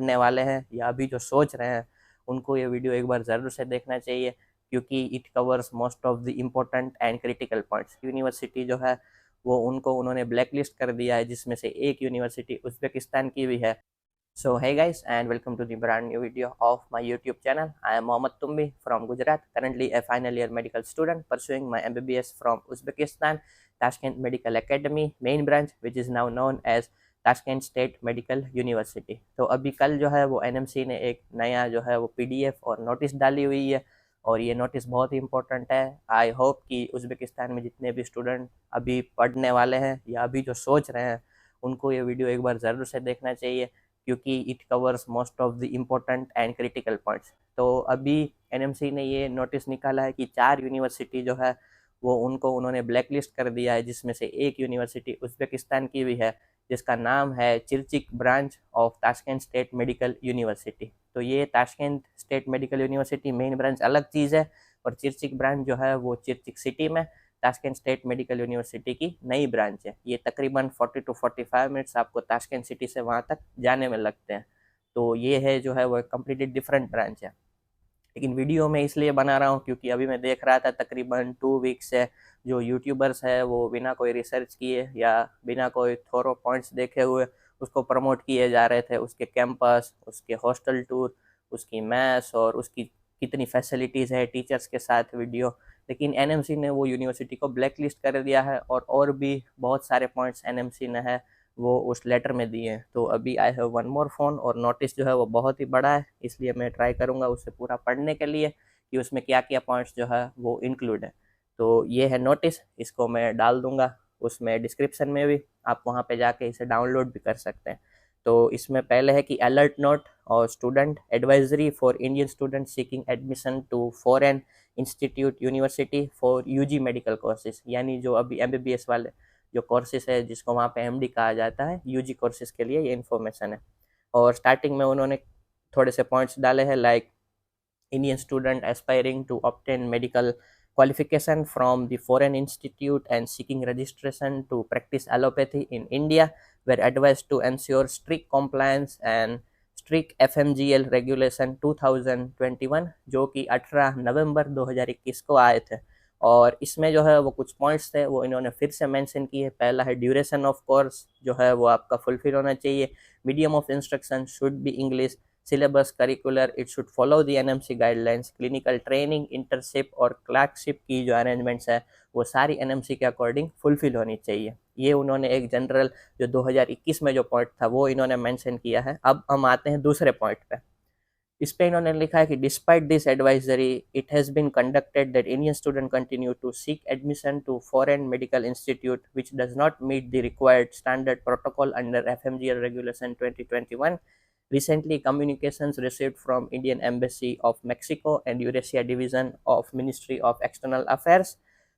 पढ़ने वाले हैं या अभी जो सोच रहे हैं उनको ये वीडियो एक बार ज़रूर से देखना चाहिए, क्योंकि it covers most of the important and critical points. University जो है वो उन्होंने ब्लैक लिस्ट कर दिया है, जिसमें से एक यूनिवर्सिटी उज़्बेकिस्तान की भी है। So hey guys, and welcome to the brand new video of my YouTube channel. I am Mohammad Tumbi from Gujarat, currently a final year medical student pursuing my MBBS from Uzbekistan, Tashkent Medical Academy main branch, which is now known as Tashkent State Medical university. तो अभी कल जो है वो NMC ने एक नया जो है वो पीडीएफ और नोटिस डाली हुई है, और ये नोटिस बहुत ही इंपॉर्टेंट है। आई होप कि उज़्बेकिस्तान में जितने भी स्टूडेंट अभी पढ़ने वाले हैं या अभी जो सोच रहे हैं उनको ये वीडियो एक बार ज़रूर से देखना चाहिए, क्योंकि it covers most of the important and critical points. तो अभी एनएमसी ने ये नोटिस निकाला है कि 4 यूनिवर्सिटी जो है वो उन्होंने ब्लैक लिस्ट कर दिया है, जिसमें से एक यूनिवर्सिटी उज़्बेकिस्तान की भी है, जिसका नाम है Chirchik branch of Tashkent State Medical university. तो ये Tashkent State Medical university main branch अलग चीज़ है, और चिरचिक ब्रांच जो है वो चिरचिक सिटी में ताशकंद स्टेट मेडिकल यूनिवर्सिटी की नई ब्रांच है। ये तकरीबन 40 to 45 मिनट्स आपको ताशकंद सिटी से वहाँ तक जाने में लगते हैं। तो ये है जो है वो कम्प्लीटली डिफरेंट ब्रांच है। लेकिन वीडियो मैं इसलिए बना रहा हूँ क्योंकि अभी मैं देख रहा था तकरीबन 2 वीक्स से जो यूट्यूबर्स है वो बिना कोई रिसर्च किए या बिना कोई थोरो पॉइंट्स देखे हुए उसको प्रमोट किए जा रहे थे, उसके कैंपस, उसके हॉस्टल टूर, उसकी मैथ्स और उसकी कितनी फैसिलिटीज़ है टीचर्स के साथ वीडियो। लेकिन एनएमसी ने वो यूनिवर्सिटी को ब्लैक लिस्ट कर दिया है, और भी बहुत सारे पॉइंट्स एनएमसी ने है वो उस लेटर में दिए हैं। तो अभी I have one more phone, और नोटिस जो है वो बहुत ही बड़ा है, इसलिए मैं ट्राई करूँगा उसे पूरा पढ़ने के लिए कि उसमें क्या क्या पॉइंट्स जो है वो इंक्लूड है। तो ये है नोटिस, इसको मैं डाल दूँगा उसमें डिस्क्रिप्शन में भी, आप वहाँ पे जाके इसे डाउनलोड भी कर सकते हैं। तो इसमें पहले है कि अलर्ट नोट और student advisory for Indian student seeking admission to foreign institute university for UG medical courses, यानी जो अभी एमबीबीएस वाले जो कोर्सेज है जिसको वहाँ पे एमडी कहा जाता है, यूजी कोर्सेज के लिए ये इन्फॉर्मेशन है। और स्टार्टिंग में उन्होंने थोड़े से पॉइंट्स डाले हैं, like Indian student aspiring to obtain medical qualification from the foreign institute and seeking registration to practice allopathy in India were advised to ensure strict compliance and strict FMGL regulation 2021, जो कि 18 नवंबर 2021 को आए थे। और इसमें जो है वो कुछ पॉइंट्स थे वो इन्होंने फिर से मेंशन किए। पहला है ड्यूरेशन ऑफ कोर्स जो है वो आपका फुलफिल होना चाहिए, medium of instruction should be English, syllabus curricular it should follow the NMC guidelines, clinical training, internship और क्लर्कशिप की जो अरेंजमेंट्स है वो सारी एनएमसी के अकॉर्डिंग फुलफिल होनी चाहिए। ये उन्होंने एक जनरल जो 2021 में जो पॉइंट था वो इन्होंने मेंशन किया है। अब हम आते हैं दूसरे पॉइंट पे। इस पे इन्होंने लिखा है कि despite this advisory it has been conducted that Indian student continue to seek admission to foreign medical institute which does not meet the required standard protocol under FMGL regulation 2021। Recently, communications received from Indian Embassy of Mexico and Eurasia Division of Ministry of External Affairs,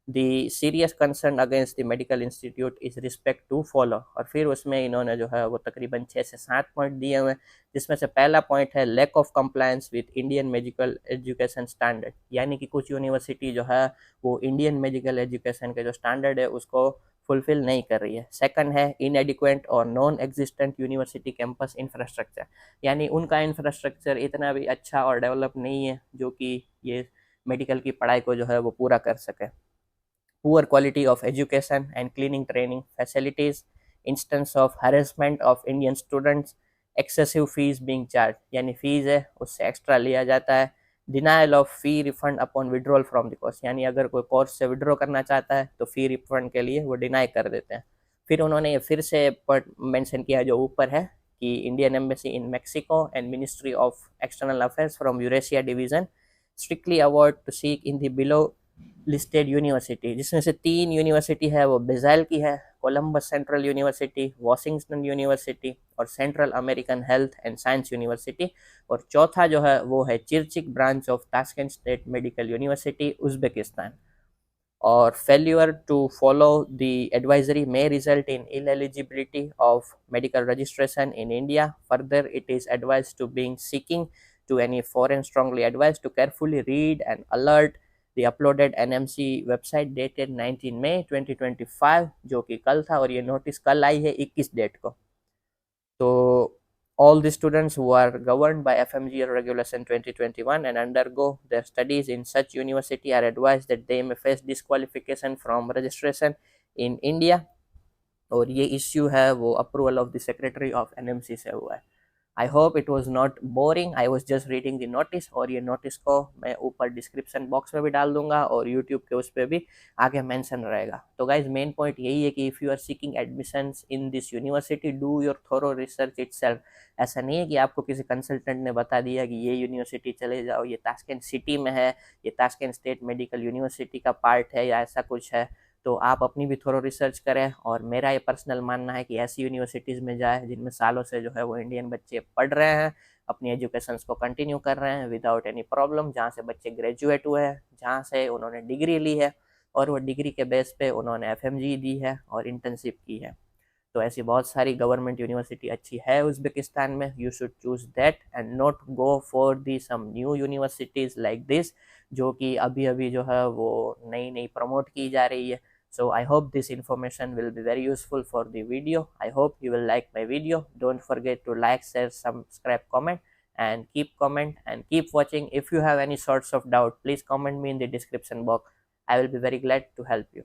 the serious concern against the medical institute is respect to follow। और फिर उसमें इन्होंने जो है वो तकरीबन 6 से 7 point दिए हुए हैं, जिसमें से पहला पॉइंट है lack of compliance with Indian medical education standard, यानी कि कुछ यूनिवर्सिटी जो है वो इंडियन मेडिकल एजुकेशन के जो स्टैंडर्ड है उसको फुलफिल नहीं कर रही है। सेकंड है इनएडिक्वेंट और non existent university campus infrastructure, यानी उनका इंफ्रास्ट्रक्चर इतना भी अच्छा और डेवलप नहीं है जो कि ये मेडिकल की पढ़ाई को जो है वो पूरा कर सके। Poor quality of education and cleaning training facilities, instance of harassment of Indian students, excessive fees being charge, यानी फीस है उससे एक्स्ट्रा लिया जाता है। Denial of fee refund upon withdrawal from the course, यानी अगर कोई कोर्स से विड्रॉ करना चाहता है तो फी रिफंड के लिए वो डिनाई कर देते हैं। फिर उन्होंने ये फिर से मेंशन किया जो ऊपर है कि Indian embassy in Mexico and Ministry of External Affairs from Eurasia Division strictly avoid to seek in the below listed university, जिसमें से 3 यूनिवर्सिटी है वो बेजाइल की है, Columbus Central University, Washington University और Central American Health and Science University. और चौथा जो है वो है Chirchik branch of Tashkent State Medical University Uzbekistan. और failure to follow the advisory may result in ineligibility of medical registration in India. Further, it is advised to being seeking to any foreign strongly advised to carefully read and alert the uploaded NMC website dated 19 May 2025, जो कि कल था, और ये notice कल आई है 21 date को। तो all the students who are governed by FMG Regulation 2021 and undergo their studies in such university are advised that they may face disqualification from registration in India। और ये इश्यू है वो approval of the secretary of NMC से हुआ है। I hope it was not boring, I was just reading the notice, और ये notice को मैं ऊपर डिस्क्रिप्शन बॉक्स में भी डाल दूंगा और यूट्यूब के उस पर भी आगे मेंशन रहेगा। तो गाइज मेन पॉइंट यही है कि if you are seeking admissions in this university, do your thorough research itself. ऐसा नहीं है कि आपको किसी कंसल्टेंट ने बता दिया कि ये यूनिवर्सिटी चले जाओ, ये ताशकंद सिटी में है, ये ताशकंद स्टेट मेडिकल यूनिवर्सिटी का पार्ट है या ऐसा कुछ है। तो आप अपनी भी थोड़ा रिसर्च करें, और मेरा ये पर्सनल मानना है कि ऐसी यूनिवर्सिटीज़ में जाए जिनमें सालों से जो है वो इंडियन बच्चे पढ़ रहे हैं, अपनी एजुकेशन को कंटिन्यू कर रहे हैं विदाउट एनी प्रॉब्लम, जहाँ से बच्चे ग्रेजुएट हुए हैं, जहाँ से उन्होंने डिग्री ली है और वो डिग्री के बेस पे उन्होंने एफएमजी दी है और इंटर्नशिप की है। तो ऐसी बहुत सारी गवर्नमेंट यूनिवर्सिटी अच्छी है उज़्बेकिस्तान में। You should choose that and not go for the some new universities like this, जो कि अभी अभी जो है वो नई नई प्रमोट की जा रही है। So I hope this information will be very useful for the video. I hope you will like my video. Don't forget to like, share, subscribe, comment and keep watching. If you have any sorts of doubt, please comment me in the description box. I will be very glad to help you.